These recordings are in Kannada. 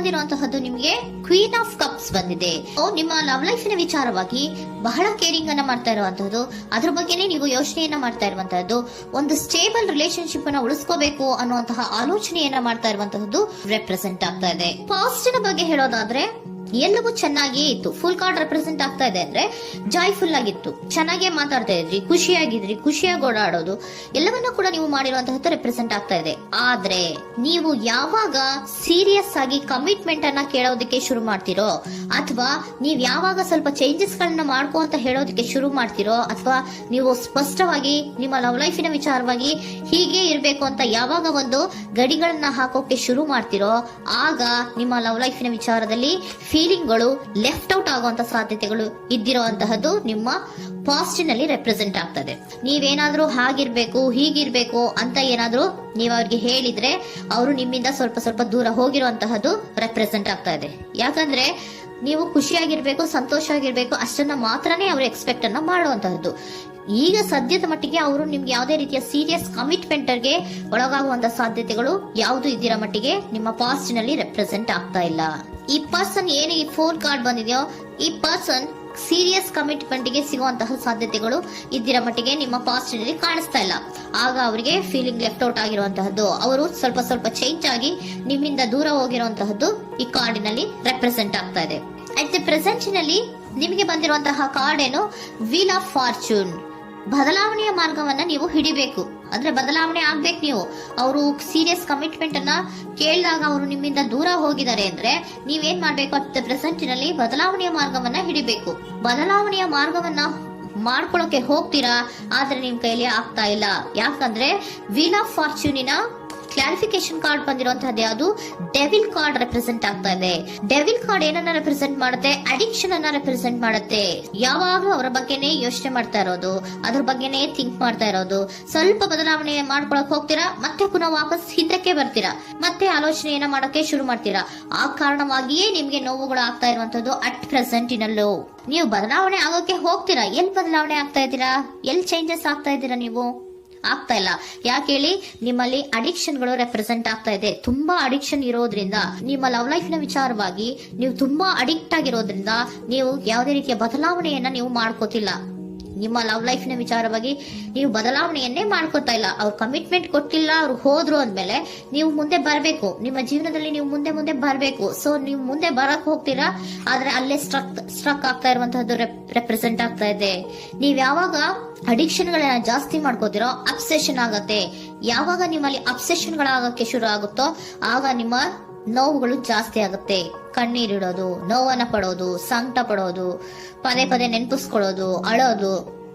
ಬಂದಿರುವಂತಹದ್ದು ನಿಮಗೆ ಕ್ವೀನ್ ಆಫ್ ಕಪ್ಸ್ ಬಂದಿದೆ. ನಿಮ್ಮ ಲವ್ ಲೈಫ್ ನ ವಿಚಾರವಾಗಿ ಬಹಳ ಕೇರಿಂಗ್ ಅನ್ನ ಮಾಡ್ತಾ ಇರುವಂತಹದ್ದು, ಅದ್ರ ಬಗ್ಗೆನೇ ನೀವು ಯೋಚನೆಯನ್ನ ಮಾಡ್ತಾ ಇರುವಂತಹದ್ದು, ಒಂದು ಸ್ಟೇಬಲ್ ರಿಲೇಶನ್ಶಿಪ್ ಅನ್ನ ಉಳಿಸ್ಕೋಬೇಕು ಅನ್ನುವಂತಹ ಆಲೋಚನೆಯನ್ನ ಮಾಡ್ತಾ ಇರುವಂತಹದ್ದು ರೆಪ್ರೆಸೆಂಟ್ ಆಗ್ತಾ ಇದೆ. ಪಾಸ್ಟ್ ನ ಬಗ್ಗೆ ಹೇಳೋದಾದ್ರೆ ಎಲ್ಲವೂ ಚೆನ್ನಾಗಿಯೇ ಇತ್ತು. ಫುಲ್ ಕಾರ್ಡ್ ರೆಪ್ರೆಸೆಂಟ್ ಆಗ್ತಾ ಇದೆ ಅಂದ್ರೆ ಜಾಯ್ಫುಲ್ ಆಗಿತ್ತು, ಚೆನ್ನಾಗೇ ಮಾತಾಡ್ತಾ ಇದ್ರಿ, ಖುಷಿಯಾಗಿದ್ರಿ, ಖುಷಿಯಾಗಿ ಓಡಾಡೋದು ಎಲ್ಲವನ್ನ ಕೂಡ ನೀವು ಮಾಡಿರುವಂತಹದ್ದು ರೆಪ್ರೆಸೆಂಟ್ ಆಗ್ತಾ ಇದೆ. ಆದ್ರೆ ನೀವು ಯಾವಾಗ ಸೀರಿಯಸ್ ಆಗಿ ಕಮಿಟ್ಮೆಂಟ್ ಅನ್ನ ಕೇಳೋದಕ್ಕೆ ಶುರು ಮಾಡ್ತಿರೋ, ಅಥವಾ ನೀವ್ ಯಾವಾಗ ಸ್ವಲ್ಪ ಚೇಂಜಸ್ ಗಳನ್ನ ಮಾಡ್ಕೋ ಅಂತ ಹೇಳೋದಕ್ಕೆ ಶುರು ಮಾಡ್ತಿರೋ, ಅಥವಾ ನೀವು ಸ್ಪಷ್ಟವಾಗಿ ನಿಮ್ಮ ಲವ್ ಲೈಫಿನ ವಿಚಾರವಾಗಿ ಹೀಗೆ ಇರಬೇಕು ಅಂತ ಯಾವಾಗ ಒಂದು ಗಡಿಗಳನ್ನ ಹಾಕೋಕೆ ಶುರು ಮಾಡ್ತಿರೋ, ಆಗ ನಿಮ್ಮ ಲವ್ ಲೈಫಿನ ವಿಚಾರದಲ್ಲಿ ಫೀಲಿಂಗ್ಗಳು ಲೆಫ್ಟ್ ಔಟ್ ಆಗುವಂತ ಸಾಧ್ಯತೆಗಳು ಇದ್ದಿರುವಂತಹದ್ದು ನಿಮ್ಮ ಪಾಸ್ಟಿನಲ್ಲಿ ರೆಪ್ರೆಸೆಂಟ್ ಆಗ್ತದೆ. ನೀವೇನಾದ್ರೂ ಹಾಗಿರ್ಬೇಕು ಹೀಗಿರ್ಬೇಕು ಅಂತ ಏನಾದ್ರೂ ನೀವು ಅವ್ರಿಗೆ ಹೇಳಿದ್ರೆ ಅವರು ನಿಮ್ಮಿಂದ ಸ್ವಲ್ಪ ಸ್ವಲ್ಪ ದೂರ ಹೋಗಿರುವಂತಹದ್ದು ರೆಪ್ರೆಸೆಂಟ್ ಆಗ್ತಾ ಇದೆ. ಯಾಕಂದ್ರೆ ನೀವು ಖುಷಿಯಾಗಿರ್ಬೇಕು, ಸಂತೋಷವಾಗಿರ್ಬೇಕು ಅಷ್ಟನ್ನ ಮಾತ್ರನೇ ಅವರು ಎಕ್ಸ್ಪೆಕ್ಟ್ ಅನ್ನ ಮಾಡುವಂತಹದ್ದು. ಈಗ ಸದ್ಯದ ಮಟ್ಟಿಗೆ ಅವರು ನಿಮ್ಗೆ ಯಾವುದೇ ರೀತಿಯ ಸೀರಿಯಸ್ ಕಮಿಟ್ಮೆಂಟ್ ಗೆ ಒಳಗಾಗುವಂತ ಸಾಧ್ಯತೆಗಳು ಯಾವುದು ಇದ್ದಿರೋ ಮಟ್ಟಿಗೆ ನಿಮ್ಮ ಪಾಸ್ಟ್ ನಲ್ಲಿ ರೆಪ್ರೆಸೆಂಟ್ ಆಗ್ತಾ ಇಲ್ಲ. ಈ ಪರ್ಸನ್ ಏನು ಈ 4 ಕಾರ್ಡ್ ಬಂದಿದೆಯೋ, ಈ ಪರ್ಸನ್ ಸೀರಿಯಸ್ ಕಮಿಟ್ಮೆಂಟ್ ಗೆ ಸಿಗುವಂತಹ ಸಾಧ್ಯತೆಗಳು ಇದ್ದಿರೋ ಮಟ್ಟಿಗೆ ನಿಮ್ಮ ಪಾಸ್ಟ್ ನಲ್ಲಿ ಕಾಣಿಸ್ತಾ ಇಲ್ಲ. ಆಗ ಅವರಿಗೆ ಫೀಲಿಂಗ್ ಲೆಫ್ಟ್ ಔಟ್ ಆಗಿರುವಂತಹದ್ದು, ಅವರು ಸ್ವಲ್ಪ ಸ್ವಲ್ಪ ಚೇಂಜ್ ಆಗಿ ನಿಮ್ಮಿಂದ ದೂರ ಹೋಗಿರುವಂತಹದ್ದು ಈ ಕಾರ್ಡಿನಲ್ಲಿ ರೆಪ್ರೆಸೆಂಟ್ ಆಗ್ತಾ ಇದೆ. ಅಟ್ ದಿ ಪ್ರೆಸೆಂಟ್ ನಲ್ಲಿ ನಿಮಗೆ ಬಂದಿರುವಂತಹ ಕಾರ್ಡ್ ಏನು, ವೀಲ್ ಆಫ್ ಫಾರ್ಚೂನ್. ಬದಲಾವಣೆಯ ಮಾರ್ಗವನ್ನ ನೀವು ಹಿಡಿಬೇಕು, ಅಂದ್ರೆ ಬದಲಾವಣೆ ಆಗ್ಬೇಕು ನೀವು. ಅವರು ಸೀರಿಯಸ್ ಕಮಿಟ್ಮೆಂಟ್ ಅನ್ನ ಕೇಳಿದಾಗ ಅವರು ನಿಮ್ಮಿಂದ ದೂರ ಹೋಗಿದ್ದಾರೆ ಅಂದ್ರೆ ನೀವೇನ್ ಮಾಡ್ಬೇಕು, ಅಟ್ ದ ಪ್ರೆಸೆಂಟ್ ನಲ್ಲಿ ಬದಲಾವಣೆಯ ಮಾರ್ಗವನ್ನ ಹಿಡಿಬೇಕು. ಬದಲಾವಣೆಯ ಮಾರ್ಗವನ್ನ ಮಾಡ್ಕೊಳಕ್ಕೆ ಹೋಗ್ತೀರಾ, ಆದ್ರೆ ನಿಮ್ ಕೈಲಿ ಆಗ್ತಾ ಇಲ್ಲ. ಯಾಕಂದ್ರೆ ವೀಲ್ ಆಫ್ ಫಾರ್ಚೂನಿನ ಕ್ಲಾರಿಫಿಕೇಶನ್ ಕಾರ್ಡ್ ಬಂದಿರುವಂತಹದ್ದು ಯಾವುದು, ಡೆವಿಲ್ ಕಾರ್ಡ್ ರೆಪ್ರೆಸೆಂಟ್ ಆಗ್ತಾ ಇದೆ. ಡೆವಿಲ್ ಕಾರ್ಡ್ ಏನನ್ನ ರೆಪ್ರೆಸೆಂಟ್ ಮಾಡುತ್ತೆ, ಅಡಿಕ್ಷನ್ ಅನ್ನ ರೆಪ್ರೆಸೆಂಟ್ ಮಾಡುತ್ತೆ. ಯಾವಾಗ್ಲೂ ಅವರ ಬಗ್ಗೆನೇ ಯೋಚನೆ ಮಾಡ್ತಾ ಇರೋದು, ಅದ್ರ ಬಗ್ಗೆನೇ ಥಿಂಕ್ ಮಾಡ್ತಾ ಇರೋದು. ಸ್ವಲ್ಪ ಬದಲಾವಣೆ ಮಾಡ್ಕೊಳಕ್ ಹೋಗ್ತೀರಾ, ಮತ್ತೆ ಪುನಃ ವಾಪಸ್ ಹಿಂದಕ್ಕೆ ಬರ್ತೀರಾ, ಮತ್ತೆ ಆಲೋಚನೆಯನ್ನ ಮಾಡಕ್ಕೆ ಶುರು ಮಾಡ್ತೀರಾ. ಆ ಕಾರಣವಾಗಿಯೇ ನಿಮ್ಗೆ ನೋವುಗಳು ಆಗ್ತಾ ಇರುವಂತದ್ದು ಅಟ್ ಪ್ರೆಸೆಂಟ್ ಇನಲ್ಲೂ. ನೀವು ಬದಲಾವಣೆ ಆಗೋಕೆ ಹೋಗ್ತೀರಾ, ಎಲ್ಲಿ ಬದಲಾವಣೆ ಆಗ್ತಾ ಇದ್ದೀರಾ, ಎಲ್ಲಿ ಚೇಂಜಸ್ ಆಗ್ತಾ ಇದ್ದೀರಾ, ನೀವು ಆಗ್ತಾ ಇಲ್ಲ. ಯಾಕೆ ಹೇಳಿ, ನಿಮ್ಮಲ್ಲಿ ಅಡಿಕ್ಷನ್ ಗಳು ರೆಪ್ರೆಸೆಂಟ್ ಆಗ್ತಾ ಇದೆ. ತುಂಬಾ ಅಡಿಕ್ಷನ್ ಇರೋದ್ರಿಂದ, ನಿಮ್ಮ ಲವ್ ಲೈಫ್ ನ ವಿಚಾರವಾಗಿ ನೀವು ತುಂಬಾ ಅಡಿಕ್ಟ್ ಆಗಿರೋದ್ರಿಂದ ನೀವು ಯಾವುದೇ ರೀತಿಯ ಬದಲಾವಣೆಯನ್ನ ನೀವು ಮಾಡ್ಕೋತಿಲ್ಲ. ನಿಮ್ಮ ಲವ್ ಲೈಫ್ ನ ವಿಚಾರವಾಗಿ ನೀವು ಬದಲಾವಣೆಯನ್ನೇ ಮಾಡ್ಕೋತಾ ಇಲ್ಲ. ಅವ್ರು ಕಮಿಟ್ಮೆಂಟ್ ಕೊಟ್ಟಿಲ್ಲ, ಅವ್ರು ಹೋದ್ರು ಅಂದ್ಮೇಲೆ ನೀವು ಮುಂದೆ ಬರಬೇಕು, ನಿಮ್ಮ ಜೀವನದಲ್ಲಿ ನೀವು ಮುಂದೆ ಮುಂದೆ ಬರಬೇಕು. ಸೊ ನೀವು ಮುಂದೆ ಬರಕ್ ಹೋಗ್ತೀರಾ, ಆದ್ರೆ ಅಲ್ಲೇ ಸ್ಟ್ರಕ್ ಆಗ್ತಾ ಇರುವಂತಹದ್ದು ರೆಪ್ರೆಸೆಂಟ್ ಆಗ್ತಾ ಇದೆ. ನೀವ್ ಯಾವಾಗ ಅಡಿಕ್ಷನ್ ಗಳನ್ನ ಜಾಸ್ತಿ ಮಾಡ್ಕೋತಿರೋ ಅಬ್ಸೆಷನ್ ಆಗತ್ತೆ. ಯಾವಾಗ ನಿಮ್ಮಲ್ಲಿ ಅಬ್ಸೆಷನ್ ಗಳಾಗಕ್ಕೆ ಶುರು ಆಗುತ್ತೋ ಆಗ ನಿಮ್ಮ ನೋವುಗಳು ಜಾಸ್ತಿ ಆಗುತ್ತೆ. ಕಣ್ಣೀರಿಡೋದು, ನೋವನ್ನ ಪಡೋದು, ಸಂಕಟ ಪಡೋದು, ಪದೇ ಪದೇ ನೆನಪಿಸ್ಕೊಳ್ಳೋದು, ಅಳೋದು,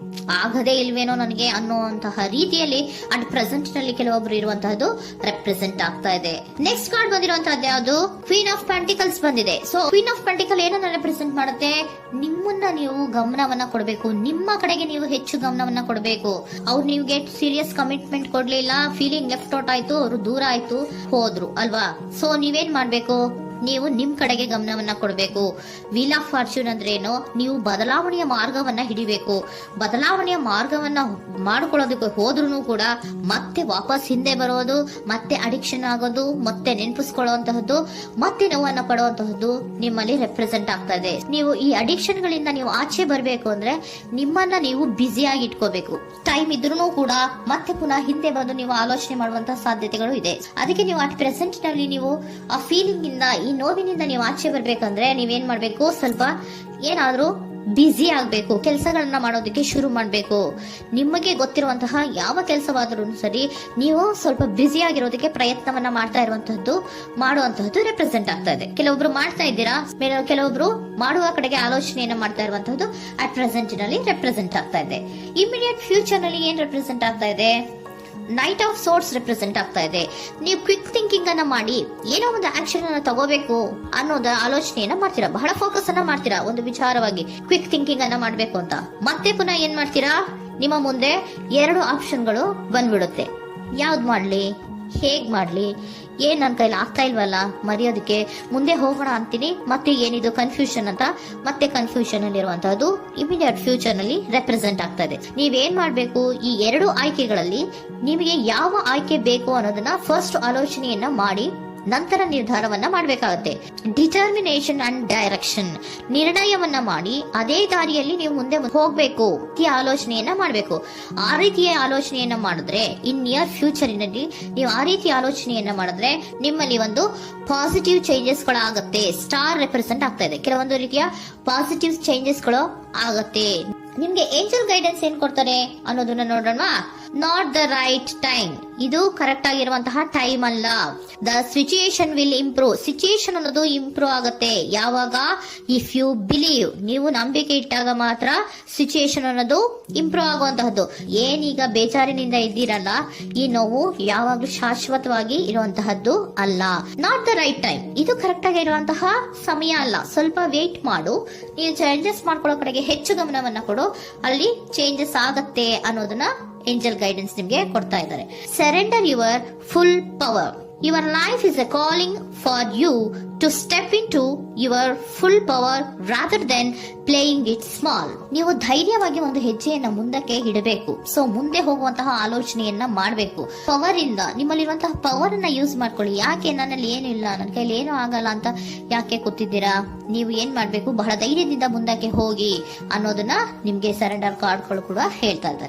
ಆಗದೇ ಇಲ್ವೇನೋ ನನಗೆ ಅನ್ನುವಂತಹ ರೀತಿಯಲ್ಲಿ ಅಟ್ ಪ್ರೆಸೆಂಟ್ ನಲ್ಲಿ ಕೆಲವೊಬ್ರು ಇರುವಂತಹದ್ದು ರೆಪ್ರೆಸೆಂಟ್ ಆಗ್ತಾ ಇದೆ. ನೆಕ್ಸ್ಟ್ ಕಾರ್ಡ್ ಬಂದಿರುವಂತಹದ್ದು ಯಾವುದು, ಕ್ವೀನ್ ಆಫ್ ಪೆಂಟಿಕಲ್ಸ್ ಬಂದಿದೆ. ಸೊ ಕ್ವೀನ್ ಆಫ್ ಪೆಂಟಿಕಲ್ ಏನನ್ನ ರೆಪ್ರೆಸೆಂಟ್ ಮಾಡುತ್ತೆ, ನಿಮ್ಮನ್ನ ನೀವು ಗಮನವನ್ನ ಕೊಡಬೇಕು, ನಿಮ್ಮ ಕಡೆಗೆ ನೀವು ಹೆಚ್ಚು ಗಮನವನ್ನ ಕೊಡಬೇಕು. ಅವ್ರು ನಿಮ್ಗೆ ಸೀರಿಯಸ್ ಕಮಿಟ್ಮೆಂಟ್ ಕೊಡ್ಲಿಲ್ಲ, ಫೀಲಿಂಗ್ ಲೆಫ್ಟ್ ಔಟ್ ಆಯ್ತು, ಅವರು ದೂರ ಆಯ್ತು, ಹೋದ್ರು ಅಲ್ವಾ. ಸೊ ನೀವೇನ್ ಮಾಡ್ಬೇಕು, ನೀವು ನಿಮ್ ಕಡೆಗೆ ಗಮನವನ್ನ ಕೊಡಬೇಕು. ವೀಲ್ ಆಫ್ ಫಾರ್ಚೂನ್ ಅಂದ್ರೆ ಏನು, ನೀವು ಬದಲಾವಣೆಯ ಮಾರ್ಗವನ್ನ ಹಿಡಿಬೇಕು. ಬದಲಾವಣೆಯ ಮಾರ್ಗವನ್ನ ಮಾಡ್ಕೊಳ್ಳೋದಕ್ಕೆ ಹೋದ್ರೂ ಕೂಡ ಮತ್ತೆ ವಾಪಸ್ ಹಿಂದೆ ಬರೋದು, ಮತ್ತೆ ಅಡಿಕ್ಷನ್ ಆಗೋದು, ಮತ್ತೆ ನೆನಪಿಸ್ಕೊಳ್ಳುವಂತಹದ್ದು, ಮತ್ತೆ ನೋವನ್ನ ಪಡುವಂತಹದ್ದು ನಿಮ್ಮಲ್ಲಿ ರೆಪ್ರೆಸೆಂಟ್ ಆಗ್ತಾ ಇದೆ. ನೀವು ಈ ಅಡಿಕ್ಷನ್ ಗಳಿಂದ ನೀವು ಆಚೆ ಬರಬೇಕು ಅಂದ್ರೆ ನಿಮ್ಮನ್ನ ನೀವು ಬ್ಯುಸಿಯಾಗಿ ಇಟ್ಕೋಬೇಕು. ಟೈಮ್ ಇದ್ರೂ ಕೂಡ ಮತ್ತೆ ಪುನಃ ಹಿಂದೆ ಬಂದು ನೀವು ಆಲೋಚನೆ ಮಾಡುವಂತಹ ಸಾಧ್ಯತೆಗಳು ಇದೆ. ಅದಕ್ಕೆ ನೀವು ಅಟ್ ಪ್ರೆಸೆಂಟ್ ನಲ್ಲಿ ನೀವು ಆ ಫೀಲಿಂಗ್ ಇಂದ, ಈ ನೋವಿನಿಂದ ನೀವು ಆಚೆ ಬರ್ಬೇಕಂದ್ರೆ ನೀವೇನ್ ಮಾಡ್ಬೇಕು, ಸ್ವಲ್ಪ ಏನಾದ್ರೂ ಬ್ಯುಸಿ ಆಗ್ಬೇಕು, ಕೆಲಸಗಳನ್ನ ಮಾಡೋದಕ್ಕೆ ಶುರು ಮಾಡ್ಬೇಕು. ನಿಮಗೆ ಗೊತ್ತಿರುವಂತಹ ಯಾವ ಕೆಲಸವಾದರೂ ಸರಿ ನೀವು ಸ್ವಲ್ಪ ಬ್ಯುಸಿ ಆಗಿರೋದಕ್ಕೆ ಪ್ರಯತ್ನವನ್ನ ಮಾಡ್ತಾ ಇರುವಂತಹದ್ದು, ಮಾಡುವಂತಹದ್ದು ರೆಪ್ರೆಸೆಂಟ್ ಆಗ್ತಾ ಇದೆ. ಕೆಲವೊಬ್ರು ಮಾಡ್ತಾ ಇದ್ದೀರಾ, ಕೆಲವೊಬ್ರು ಮಾಡುವ ಕಡೆಗೆ ಆಲೋಚನೆಯನ್ನ ಮಾಡ್ತಾ ಇರುವಂತಹದ್ದು ಅಟ್ ಪ್ರೆಸೆಂಟ್ ನಲ್ಲಿ ರೆಪ್ರೆಸೆಂಟ್ ಆಗ್ತಾ ಇದೆ. ಇಮಿಡಿಯೇಟ್ ಫ್ಯೂಚರ್ ನಲ್ಲಿ ಏನ್ ರೆಪ್ರೆಸೆಂಟ್ ಆಗ್ತಾ ಇದೆ, ನೈಟ್ ಆಫ್ ಸೋರ್ಟ್ಸ್ ರೆಪ್ರೆಸೆಂಟ್ ಆಗ್ತಾ ಇದೆ. ನೀವು ಕ್ವಿಕ್ ಥಿಂಕಿಂಗ್ ಅನ್ನ ಮಾಡಿ ಏನೋ ಒಂದು ಆಕ್ಷನ್ ಅನ್ನ ತಗೋಬೇಕು ಅನ್ನೋದ ಆಲೋಚನೆಯನ್ನ ಮಾಡ್ತೀರಾ, ಬಹಳ ಫೋಕಸ್ ಅನ್ನ ಮಾಡ್ತೀರಾ ಒಂದು ವಿಚಾರವಾಗಿ, ಕ್ವಿಕ್ ಥಿಂಕಿಂಗ್ ಅನ್ನ ಮಾಡ್ಬೇಕು ಅಂತ. ಮತ್ತೆ ಪುನಃ ಏನ್ ಮಾಡ್ತೀರಾ, ನಿಮ್ಮ ಮುಂದೆ 2 ಆಪ್ಷನ್ಗಳು ಬಂದ್ಬಿಡುತ್ತೆ. ಯಾವ್ದು ಮಾಡ್ಲಿ, ಹೇಗ್ ಮಾಡ್ಲಿ, ಏನ್ ನನ್ನ ಕೈಲಿ ಆಗ್ತಾ ಇಲ್ವಲ್ಲ ಮರೆಯೋದಕ್ಕೆ, ಮುಂದೆ ಹೋಗೋಣ ಅಂತೀನಿ, ಮತ್ತೆ ಏನಿದು ಕನ್ಫ್ಯೂಷನ್ ಅಂತ ಮತ್ತೆ ಕನ್ಫ್ಯೂಷನ್ ಅಲ್ಲಿ ಇರುವಂತಹದ್ದು ಇಮಿಡಿಯೇಟ್ ಫ್ಯೂಚರ್ ನಲ್ಲಿ ರೆಪ್ರೆಸೆಂಟ್ ಆಗ್ತಾ ಇದೆ. ನೀವೇನ್ ಮಾಡ್ಬೇಕು, ಈ 2 ಆಯ್ಕೆಗಳಲ್ಲಿ ನಿಮಗೆ ಯಾವ ಆಯ್ಕೆ ಬೇಕು ಅನ್ನೋದನ್ನ ಫಸ್ಟ್ ಆಲೋಚನೆಯನ್ನ ಮಾಡಿ ನಂತರ ನಿರ್ಧಾರವನ್ನ ಮಾಡಬೇಕಾಗತ್ತೆ. ಡಿಟರ್ಮಿನೇಷನ್ ಅಂಡ್ ಡೈರೆಕ್ಷನ್, ನಿರ್ಣಯವನ್ನ ಮಾಡಿ ಅದೇ ದಾರಿಯಲ್ಲಿ ನೀವು ಮುಂದೆ ಹೋಗ್ಬೇಕು. ಈ ಆಲೋಚನೆಯನ್ನ ಮಾಡಬೇಕು. ಆ ರೀತಿಯ ಆಲೋಚನೆಯನ್ನ ಮಾಡಿದ್ರೆ ಇನ್ ನಿಯರ್ ಫ್ಯೂಚರಿನಲ್ಲಿ ನೀವು ಆ ರೀತಿ ಆಲೋಚನೆಯನ್ನ ಮಾಡಿದ್ರೆ ನಿಮ್ಮಲ್ಲಿ ಒಂದು ಪಾಸಿಟಿವ್ ಚೇಂಜಸ್ ಗಳು ಆಗುತ್ತೆ. ಸ್ಟಾರ್ ರೆಪ್ರೆಸೆಂಟ್ ಆಗ್ತಾ ಇದೆ, ಕೆಲವೊಂದು ರೀತಿಯ ಪಾಸಿಟಿವ್ ಚೇಂಜಸ್ ಗಳು ಆಗತ್ತೆ. ನಿಮ್ಗೆ ಏಂಜಲ್ ಗೈಡೆನ್ಸ್ ಏನ್ ಕೊಡ್ತಾರೆ ಅನ್ನೋದನ್ನ ನೋಡೋಣ. ನಾಟ್ ದ ರೈಟ್ ಟೈಮ್, ಇದು ಕರೆಕ್ಟ್ ಆಗಿರುವಂತಹ ಟೈಮ್ ಅಲ್ಲ. The situation will improve, situation ಅನ್ನೋದು ಇಂಪ್ರೂವ್ ಆಗುತ್ತೆ ಯಾವಾಗ, ಇಫ್ ಯು ಬಿಲೀವ್, ನೀವು ನಂಬಿಕೆ ಇಟ್ಟಾಗ ಮಾತ್ರ ಸಿಚುಯೇಷನ್ ಅನ್ನೋದು ಇಂಪ್ರೂವ್ ಆಗುವಂತಹದ್ದು. ಏನೀಗ ಬೇಜಾರಿನಿಂದ ಇದ್ದೀರಲ್ಲ, ಈ ನೋವು ಯಾವಾಗ್ಲೂ ಶಾಶ್ವತವಾಗಿ ಇರುವಂತಹದ್ದು ಅಲ್ಲ. ನಾಟ್ ದ ರೈಟ್ ಟೈಮ್, ಇದು ಕರೆಕ್ಟ್ ಆಗಿರುವಂತಹ ಸಮಯ ಅಲ್ಲ. ಸ್ವಲ್ಪ ವೇಟ್ ಮಾಡು, ನೀವು ಚೇಂಜಸ್ ಮಾಡ್ಕೊಳ್ಳೋ ಕಡೆಗೆ ಹೆಚ್ಚು ಗಮನವನ್ನ ಕೊಡು, ಅಲ್ಲಿ ಚೇಂಜಸ್ ಆಗತ್ತೆ ಅನ್ನೋದನ್ನ ಏಂಜಲ್ ಗೈಡೆನ್ಸ್ ನಿಮ್ಗೆ ಕೊಡ್ತಾ ಇದ್ದಾರೆ. Surrender your full power. Your life is a calling for you to step into your full power rather than playing it small. ನೀವು ಧೈರ್ಯವಾಗಿ ಒಂದು ಹೆಜ್ಜೆಯನ್ನ ಮುಂದಕ್ಕೆ ಇಡಬೇಕು. ಸೊ ಮುಂದೆ ಹೋಗುವಂತಹ ಆಲೋಚನೆಯನ್ನ ಮಾಡಬೇಕು. ಪವರ್ ಇಂದ, ನಿಮ್ಮಲ್ಲಿರುವಂತಹ ಪವರ್ ಅನ್ನ ಯೂಸ್ ಮಾಡ್ಕೊಳ್ಳಿ. ಯಾಕೆ ನನ್ನಲ್ಲಿ ಏನು ಇಲ್ಲ, ನನ್ನ ಕೈಲಿ ಏನೂ ಆಗಲ್ಲ ಅಂತ ಯಾಕೆ ಕೂತಿದ್ದೀರಾ? ನೀವು ಏನ್ ಮಾಡ್ಬೇಕು, ಬಹಳ ಧೈರ್ಯದಿಂದ ಮುಂದಕ್ಕೆ ಹೋಗಿ ಅನ್ನೋದನ್ನ ನಿಮ್ಗೆ ಸರೆಂಡರ್ ಕಾರ್ಡ್ಗಳು ಕೂಡ ಹೇಳ್ತಾ ಇದ್ದಾರೆ.